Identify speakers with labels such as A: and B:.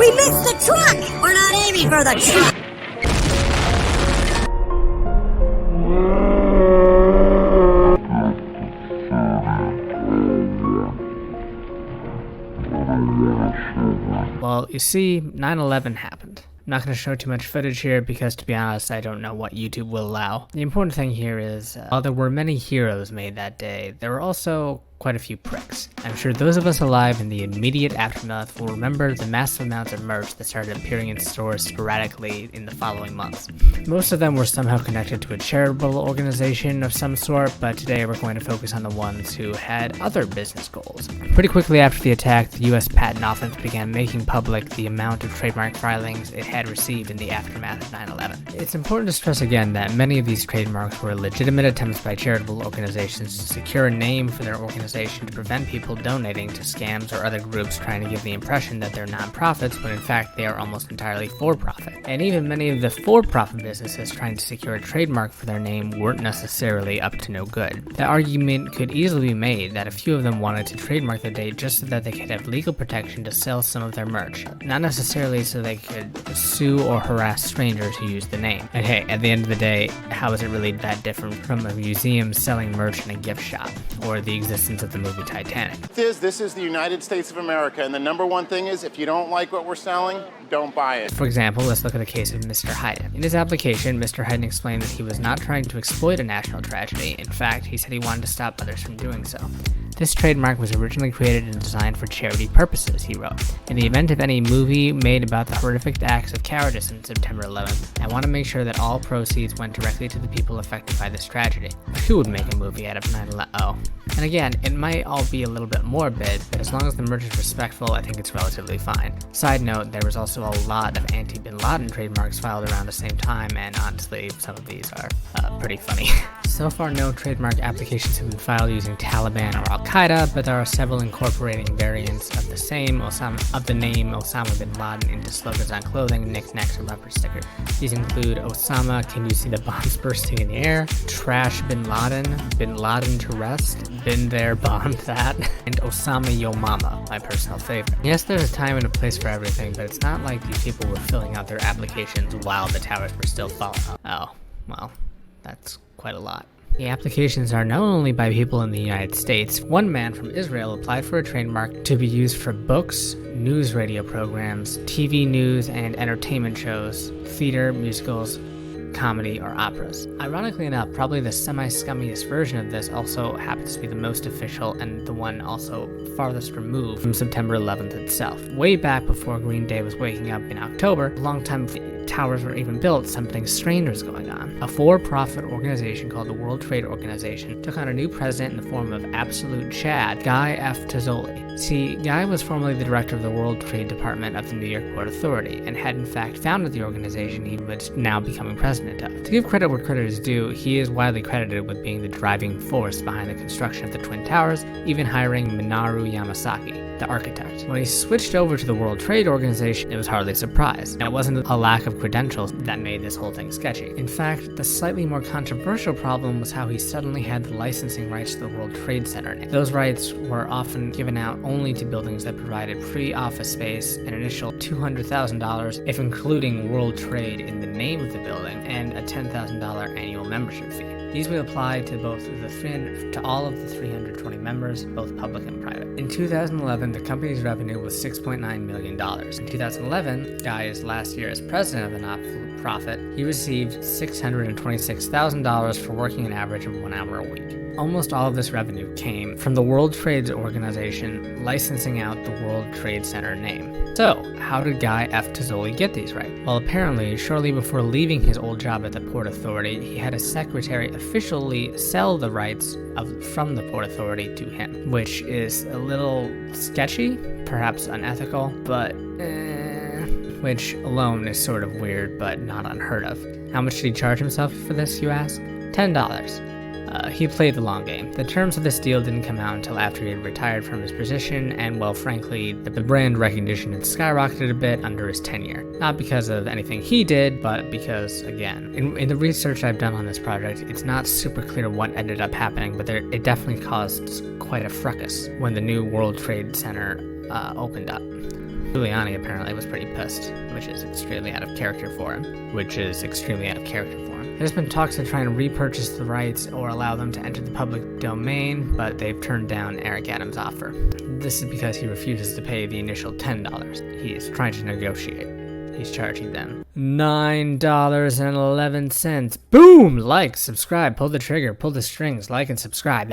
A: We missed the truck! We're not aiming for the truck!
B: Well, you see, 9/11 happened. I'm not going to show too much footage here because, to be honest, I don't know what YouTube will allow. The important thing here is, while there were many heroes made that day, there were also quite a few pricks. I'm sure those of us alive in the immediate aftermath will remember the massive amounts of merch that started appearing in stores sporadically in the following months. Most of them were somehow connected to a charitable organization of some sort, but today we're going to focus on the ones who had other business goals. Pretty quickly after the attack, the US Patent Office began making public the amount of trademark filings it had received in the aftermath of 9/11. It's important to stress again that many of these trademarks were legitimate attempts by charitable organizations to secure a name for their organization to prevent people donating to scams or other groups trying to give the impression that they're nonprofits when in fact they are almost entirely for-profit. And even many of the for-profit businesses trying to secure a trademark for their name weren't necessarily up to no good. The argument could easily be made that a few of them wanted to trademark the date just so that they could have legal protection to sell some of their merch, not necessarily so they could sue or harass strangers who use the name. And hey, at the end of the day, how is it really that different from a museum selling merch in a gift shop, or the existence of the movie Titanic?
C: This is the United States of America, and the number one thing is, if you don't like what we're selling, don't buy it.
B: For example, let's look at the case of Mr. Hayden. In his application, Mr. Hayden explained that he was not trying to exploit a national tragedy. In fact, he said he wanted to stop others from doing so. This trademark was originally created and designed for charity purposes, he wrote. In the event of any movie made about the horrific acts of cowardice on September 11th, I want to make sure that all proceeds went directly to the people affected by this tragedy. Who would make a movie out of 9/11? Oh. And again, it might all be a little bit morbid, but as long as the merch is respectful, I think it's relatively fine. Side note, there was also a lot of anti-Bin Laden trademarks filed around the same time, and honestly, some of these are pretty funny. So far, no trademark applications have been filed using Taliban or Al-Qaeda, but there are several incorporating variants of the name Osama bin Laden into slogans on clothing, knickknacks, and bumper stickers. These include Osama, can you see the bombs bursting in the air? Trash Bin Laden to rest, been there, bombed that, and Osama Yo Mama, my personal favorite. Yes, there's a time and a place for everything, but it's not like these people were filling out their applications while the towers were still falling. Oh, well, that's quite a lot. The applications are known only by people in the United States. One man from Israel applied for a trademark to be used for books, news radio programs, TV news and entertainment shows, theater, musicals, comedy, or operas. Ironically enough, probably the semi-scummiest version of this also happens to be the most official and the one also farthest removed from September 11th itself. Way back before Green Day was waking up in October, a long time before towers were even built, something strange was going on. A for-profit organization called the World Trade Organization took on a new president in the form of absolute Chad, Guy F. Tazzoli. See, Guy was formerly the director of the World Trade Department of the New York Port Authority, and had in fact founded the organization he was now becoming president of. To give credit where credit is due, he is widely credited with being the driving force behind the construction of the Twin Towers, even hiring Minoru Yamasaki, the architect. When he switched over to the World Trade Organization, it was hardly a surprise, and it wasn't a lack of credentials that made this whole thing sketchy. In fact, the slightly more controversial problem was how he suddenly had the licensing rights to the World Trade Center. Those rights were often given out only to buildings that provided free office space, an initial $200,000 if including World Trade in the name of the building, and a $10,000 annual membership fee. These would apply to all of the 320 members, both public and private. In 2011, the company's revenue was $6.9 million. In 2011, Guy's last year as president of the not-for-profit, he received $626,000 for working an average of 1 hour a week. Almost all of this revenue came from the World Trade Organization licensing out the World Trade Center name. So, how did Guy F. Tazzoli get these rights? Well, apparently, shortly before leaving his old job at the Port Authority, he had a secretary officially sell the rights from the Port Authority to him, which is a little sketchy, perhaps unethical, but which alone is sort of weird, but not unheard of. How much did he charge himself for this, you ask? $10. He played the long game. The terms of this deal didn't come out until after he had retired from his position, and well, frankly, the brand recognition had skyrocketed a bit under his tenure. Not because of anything he did, but because, again, in the research I've done on this project, it's not super clear what ended up happening, but it definitely caused quite a fracas when the new World Trade Center opened up. Giuliani apparently was pretty pissed, which is extremely out of character for him. There's been talks of trying to repurchase the rights or allow them to enter the public domain, but they've turned down Eric Adams' offer. This is because he refuses to pay the initial $10. He is trying to negotiate. He's charging them $9.11. Boom! Like, subscribe, pull the trigger, pull the strings, like and subscribe.